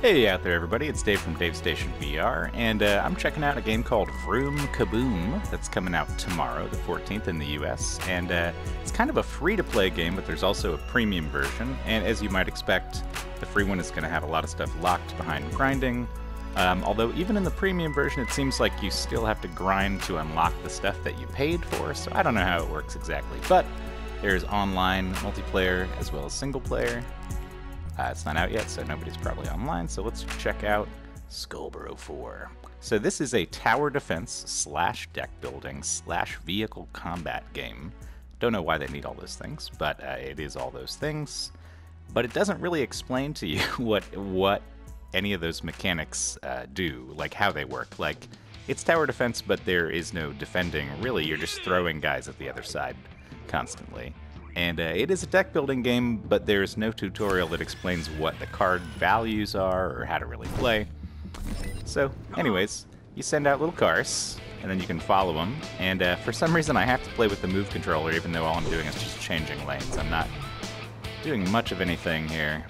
Hey out there everybody, it's Dave from Davestation VR, and I'm checking out a game called Vroom Kaboom that's coming out tomorrow, the 14th in the US, and it's kind of a free-to-play game, but there's also a premium version, and as you might expect, the free one is going to have a lot of stuff locked behind grinding, although even in the premium version it seems like you still have to grind to unlock the stuff that you paid for, so I don't know how it works exactly, but there's online multiplayer as well as single player. It's not out yet, so nobody's probably online, so let's check out Skullborough 4. So this is a tower defense slash deck building slash vehicle combat game. Don't know why they need all those things, but it is all those things. But it doesn't really explain to you what any of those mechanics do, like how they work. Like, it's tower defense, but there is no defending. Really, you're just throwing guys at the other side constantly. And it is a deck building game, but there's no tutorial that explains what the card values are or how to really play. So, anyways, you send out little cars, and then you can follow them. And for some reason I have to play with the move controller, even though all I'm doing is just changing lanes. I'm not doing much of anything here.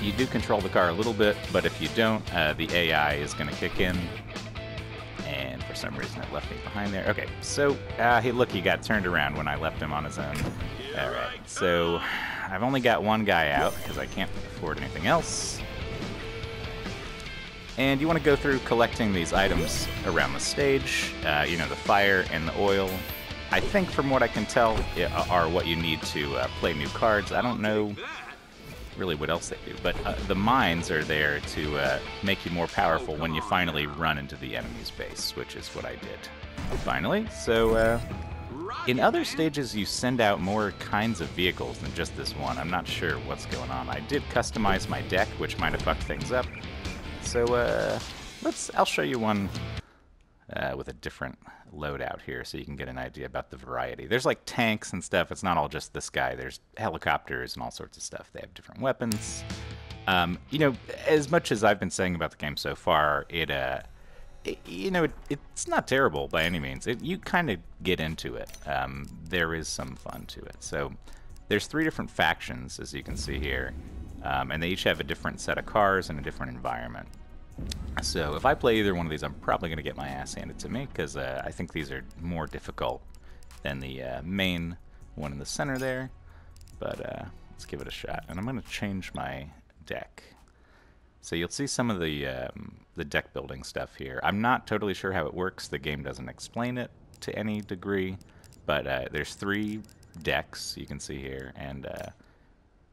You do control the car a little bit, but if you don't, the AI is going to kick in. And for some reason it left me behind there. Okay, so, hey, look, he got turned around when I left him on his own. Alright, so I've only got one guy out because I can't afford anything else. And you want to go through collecting these items around the stage. You know, the fire and the oil, I think from what I can tell, are what you need to play new cards. I don't know really what else they do, but the mines are there to make you more powerful when you finally run into the enemy's base, which is what I did finally. So in other stages you send out more kinds of vehicles than just this one. I'm not sure what's going on. I did customize my deck, which might have fucked things up. So I'll show you one with a different loadout here so you can get an idea about the variety. There's like tanks and stuff. It's not all just this guy. There's helicopters and all sorts of stuff. They have different weapons. You know, as much as I've been saying about the game so far, it's not terrible by any means. You kind of get into it. There is some fun to it. So there's 3 different factions, as you can see here, and they each have a different set of cars and a different environment. So if I play either one of these, I'm probably going to get my ass handed to me, because I think these are more difficult than the main one in the center there. But let's give it a shot. And I'm going to change my deck. So you'll see some of the deck building stuff here. I'm not totally sure how it works. The game doesn't explain it to any degree. But there's 3 decks you can see here, and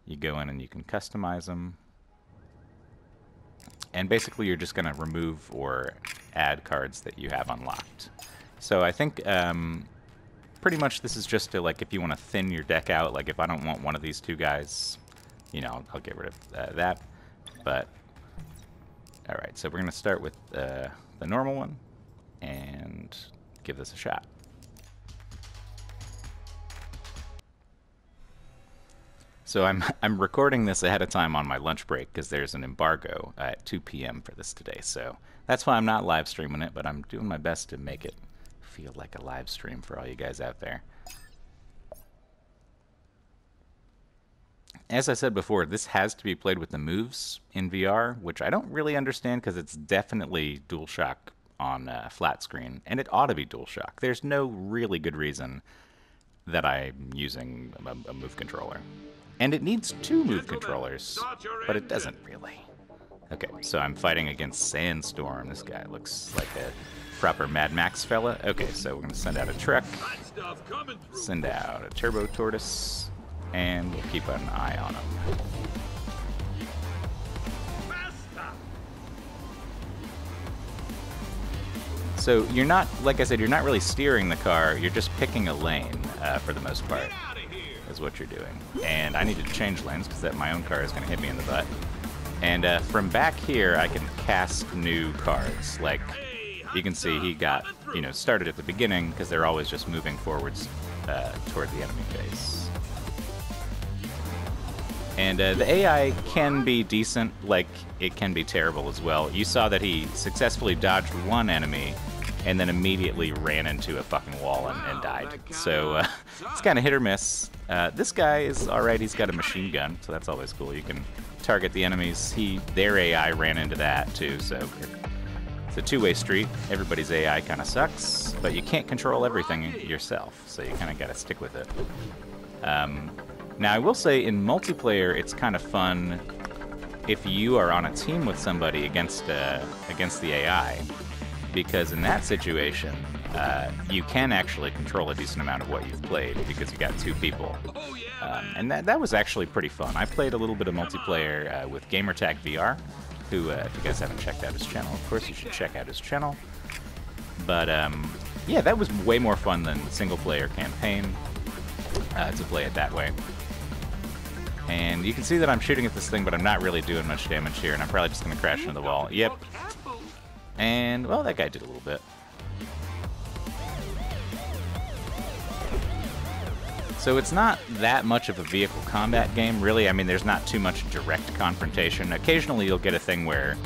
you go in and you can customize them. And basically you're just going to remove or add cards that you have unlocked. So I think pretty much this is just to, like, if you want to thin your deck out, like if I don't want one of these 2 guys, you know, I'll get rid of that. But, alright, so we're going to start with the normal one and give this a shot. So I'm recording this ahead of time on my lunch break because there's an embargo at 2 p.m. for this today. So that's why I'm not live streaming it, but I'm doing my best to make it feel like a live stream for all you guys out there. As I said before, this has to be played with the moves in VR, which I don't really understand because it's definitely DualShock on flat screen, and it ought to be DualShock. There's no really good reason that I'm using a move controller. And it needs 2 move controllers, but it doesn't really. Okay, so I'm fighting against Sandstorm. This guy looks like a proper Mad Max fella. Okay, so we're going to send out a truck, send out a turbo tortoise, and we'll keep an eye on him. So you're not, like I said, you're not really steering the car, you're just picking a lane for the most part, is what you're doing. And I needed to change lanes because my own car is going to hit me in the butt. And from back here, I can cast new cards. Like, you can see he got, you know, started at the beginning because they're always just moving forwards toward the enemy base. And the AI can be decent, like it can be terrible as well. You saw that he successfully dodged one enemy and then immediately ran into a fucking wall and died. So it's kind of hit or miss. This guy is alright. He's got a machine gun, so that's always cool. You can target the enemies, their AI ran into that too, so it's a two-way street. Everybody's AI kind of sucks, but you can't control everything yourself, so you kind of got to stick with it. Now, I will say, in multiplayer, it's kind of fun if you are on a team with somebody against the AI, because in that situation, you can actually control a decent amount of what you've played, because you got two people. And that was actually pretty fun. I played a little bit of multiplayer with Gamertag VR, who, if you guys haven't checked out his channel, of course you should check out his channel. But, yeah, that was way more fun than the single-player campaign, to play it that way. And you can see that I'm shooting at this thing, but I'm not really doing much damage here, and I'm probably just going to crash into the wall. Yep. And, well, that guy did a little bit. So it's not that much of a vehicle combat game, really. I mean, there's not too much direct confrontation. Occasionally you'll get a thing where,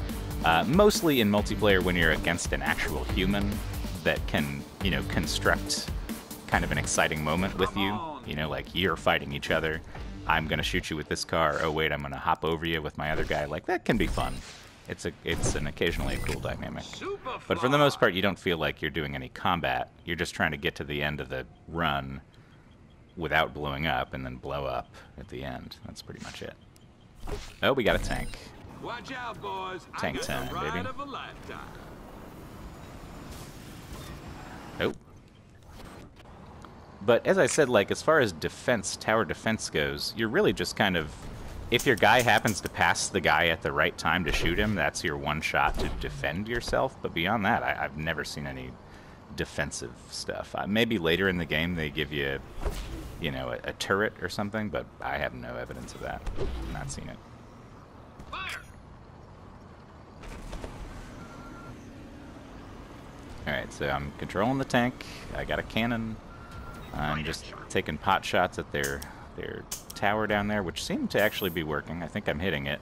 mostly in multiplayer when you're against an actual human that can, you know, construct kind of an exciting moment with you. You know, like, you're fighting each other. I'm going to shoot you with this car. Oh, wait, I'm going to hop over you with my other guy. Like, that can be fun. It's an occasionally a cool dynamic. But for the most part, you don't feel like you're doing any combat. You're just trying to get to the end of the run without blowing up, and then blow up at the end. That's pretty much it. Oh, we got a tank. Watch out, boys. Tank time, baby. Oh. But as I said, like, as far as defense, tower defense goes, you're really just kind of, if your guy happens to pass the guy at the right time to shoot him, that's your one shot to defend yourself. But beyond that, I've never seen any defensive stuff. Maybe later in the game they give you, you know, a turret or something, but I have no evidence of that. I've not seen it. Fire. Alright, so I'm controlling the tank. I got a cannon. I'm just taking pot shots at their tower down there, which seem to actually be working. I think I'm hitting it.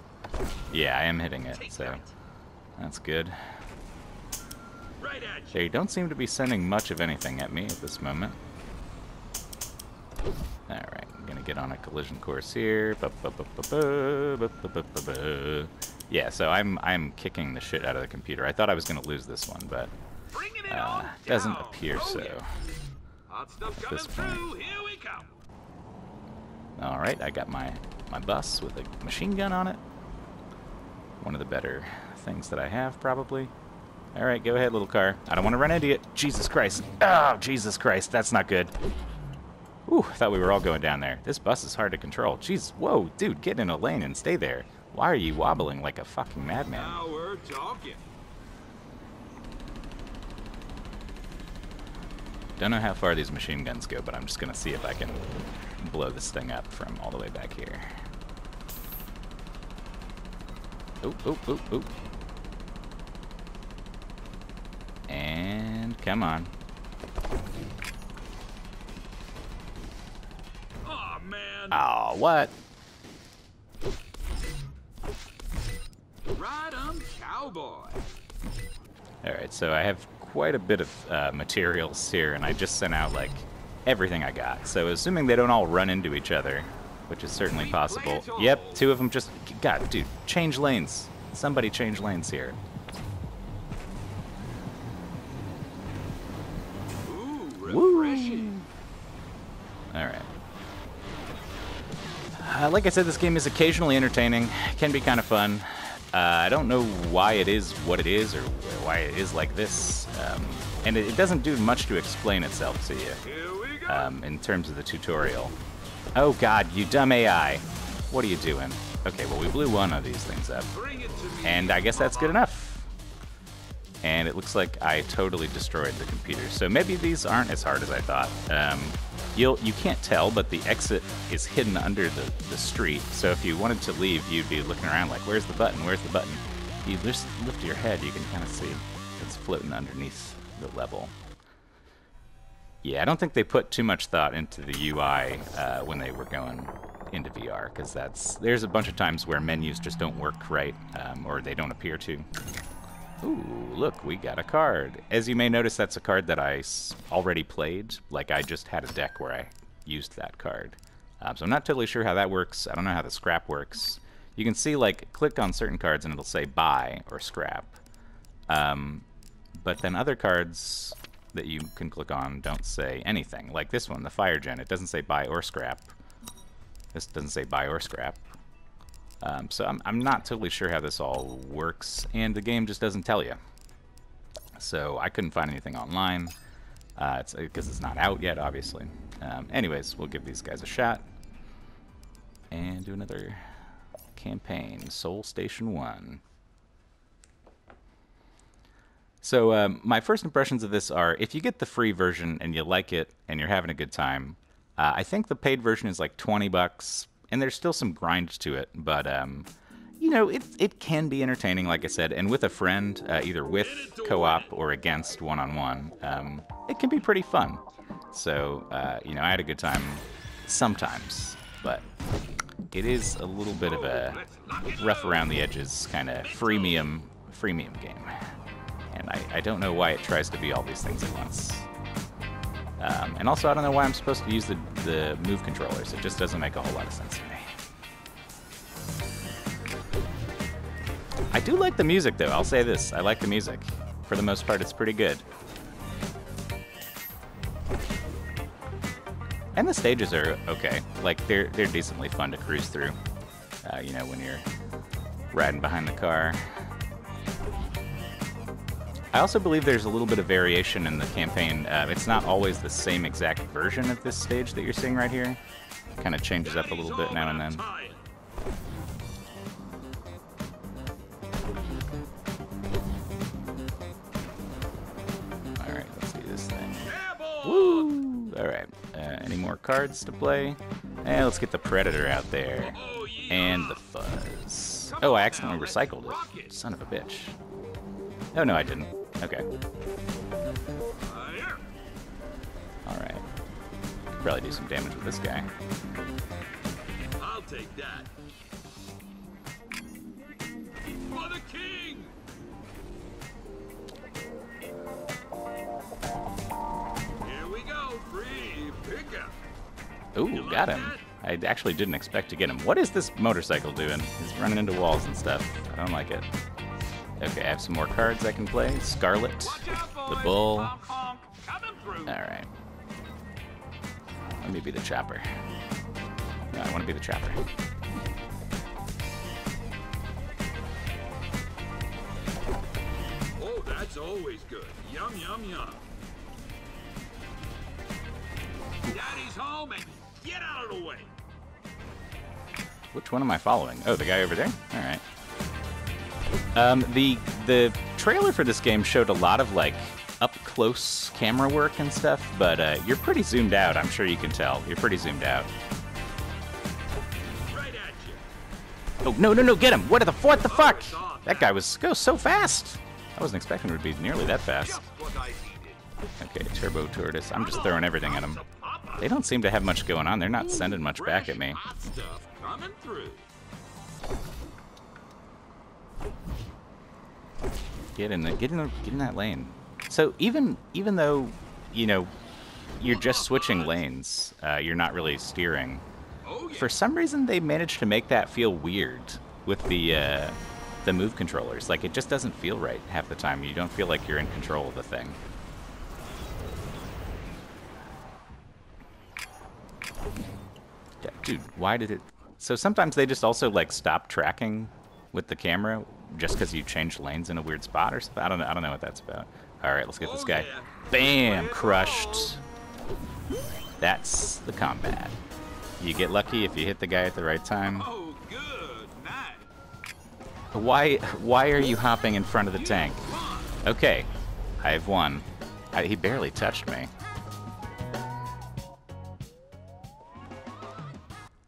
Yeah, I am hitting it, so that's good. They don't seem to be sending much of anything at me at this moment. Alright, I'm gonna get on a collision course here. Yeah, so I'm kicking the shit out of the computer. I thought I was gonna lose this one, but doesn't appear so at this point. Alright, I got my bus with a machine gun on it. One of the better things that I have, probably. Alright, go ahead, little car. I don't want to run into it. Jesus Christ. Oh, Jesus Christ. That's not good. Ooh, I thought we were all going down there. This bus is hard to control. Jeez, whoa, dude, get in a lane and stay there. Why are you wobbling like a fucking madman? Now we're talking. Don't know how far these machine guns go, but I'm just going to see if I can blow this thing up from all the way back here. Oop, oop, oop, oop. And come on. Oh man. Oh, what? Ride 'em, cowboy. Alright, so I have quite a bit of materials here, and I just sent out, like, everything I got. So assuming they don't all run into each other, which is certainly possible. Yep, two of them just... God, dude, change lanes. Somebody change lanes here. Woo! Alright. Like I said, this game is occasionally entertaining. It can be kind of fun. I don't know why it is what it is, or why it is like this. And it doesn't do much to explain itself to you in terms of the tutorial. Oh god, you dumb AI. What are you doing? Okay, well, we blew one of these things up. And I guess that's good enough. And it looks like I totally destroyed the computer. So maybe these aren't as hard as I thought. You can't tell, but the exit is hidden under the street. So if you wanted to leave, you'd be looking around like, where's the button? Where's the button? You just lift your head, you can kind of see it's floating underneath the level. Yeah, I don't think they put too much thought into the UI when they were going into VR, because there's a bunch of times where menus just don't work right, or they don't appear to. Ooh, look, we got a card. As you may notice, that's a card that I already played. Like, I just had a deck where I used that card. So I'm not totally sure how that works. I don't know how the scrap works. You can see, like, click on certain cards and it'll say buy or scrap. But then other cards that you can click on don't say anything. Like this one, the Fire Gen, it doesn't say buy or scrap. This doesn't say buy or scrap. So I'm not totally sure how this all works, and the game just doesn't tell you. So I couldn't find anything online, because it's not out yet, obviously. Anyways, we'll give these guys a shot. And do another campaign, Soul Station 1. So my first impressions of this are, if you get the free version and you like it and you're having a good time, I think the paid version is like $20, and there's still some grind to it, but you know, it can be entertaining, like I said, and with a friend, either with co-op or against one-on-one, it can be pretty fun. So, you know, I had a good time sometimes, but it is a little bit of a rough around the edges kind of freemium game. And I don't know why it tries to be all these things at once. And also, I don't know why I'm supposed to use the move controllers. It just doesn't make a whole lot of sense to me. I do like the music, though. I'll say this. I like the music. For the most part, it's pretty good. And the stages are okay. Like, they're decently fun to cruise through. You know, when you're riding behind the car. I also believe there's a little bit of variation in the campaign. It's not always the same exact version of this stage that you're seeing right here. It kind of changes up a little bit now and then. Alright, let's do this thing. Woo! Alright, any more cards to play? Let's get the Predator out there. And the Fuzz. Oh, I accidentally recycled it. Son of a bitch. Oh, no, I didn't. Okay. Alright. Probably do some damage with this guy. I'll take that. For the king! Here we go, free pickup. Ooh, got him. I actually didn't expect to get him. What is this motorcycle doing? He's running into walls and stuff. I don't like it. Okay, I have some more cards I can play. Scarlet, the Bull. Alright. Let me be the Chopper. No, I want to be the Chopper. Oh, that's always good. Yum, yum, yum. Daddy's home and get out of the way. Which one am I following? Oh, the guy over there? Alright. The trailer for this game showed a lot of, like, up-close camera work and stuff, but you're pretty zoomed out. I'm sure you can tell. You're pretty zoomed out. Right at you. Oh, no, get him! What the fuck? That guy goes so fast! I wasn't expecting him to be nearly that fast. Okay, Turbo Tortoise. I'm just throwing everything at him. They don't seem to have much going on. They're not sending much back at me. Hot stuff coming through. Get in that lane. So even though, you know, you're just switching lanes, you're not really steering. Oh, yeah. For some reason, they managed to make that feel weird with the move controllers. Like, it just doesn't feel right half the time. You don't feel like you're in control of the thing. Yeah, dude, why did it... So sometimes they just also, like, stop tracking with the camera just because you changed lanes in a weird spot or something. I don't know what that's about. All right, let's get this guy. Yeah. Bam! Crushed. That's the combat. You get lucky if you hit the guy at the right time. Oh, good night. Why are you hopping in front of the tank? Okay, I've won. He barely touched me.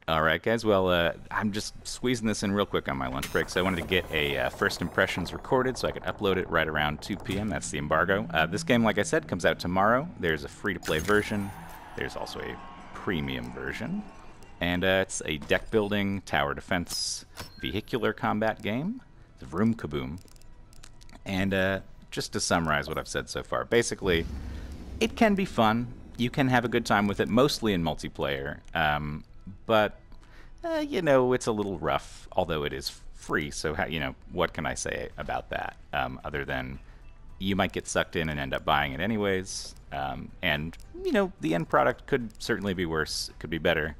Alright guys, well, I'm just squeezing this in real quick on my lunch break, so I wanted to get a first impressions recorded so I could upload it right around 2 p.m. That's the embargo. This game, like I said, comes out tomorrow. There's a free-to-play version. There's also a premium version. And it's a deck-building, tower defense, vehicular combat game. It's Vroom Kaboom. And just to summarize what I've said so far, basically, it can be fun. You can have a good time with it, mostly in multiplayer. But you know, it's a little rough, although it is free. So, you know, what can I say about that other than you might get sucked in and end up buying it anyways. And, you know, the end product could certainly be worse, could be better.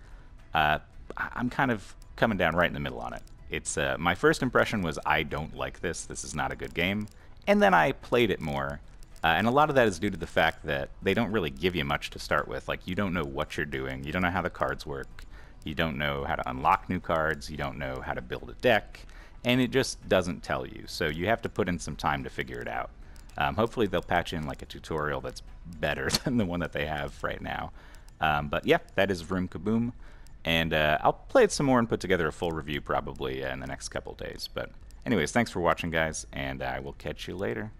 I'm kind of coming down right in the middle on it. It's my first impression was I don't like this. This is not a good game. And then I played it more. And a lot of that is due to the fact that they don't really give you much to start with. Like, you don't know what you're doing. You don't know how the cards work. You don't know how to unlock new cards. You don't know how to build a deck. And it just doesn't tell you. So you have to put in some time to figure it out. Hopefully they'll patch in like a tutorial that's better than the one that they have right now. But yeah, that is Vroom Kaboom. And I'll play it some more and put together a full review probably in the next couple days. But anyways, thanks for watching, guys, and I will catch you later.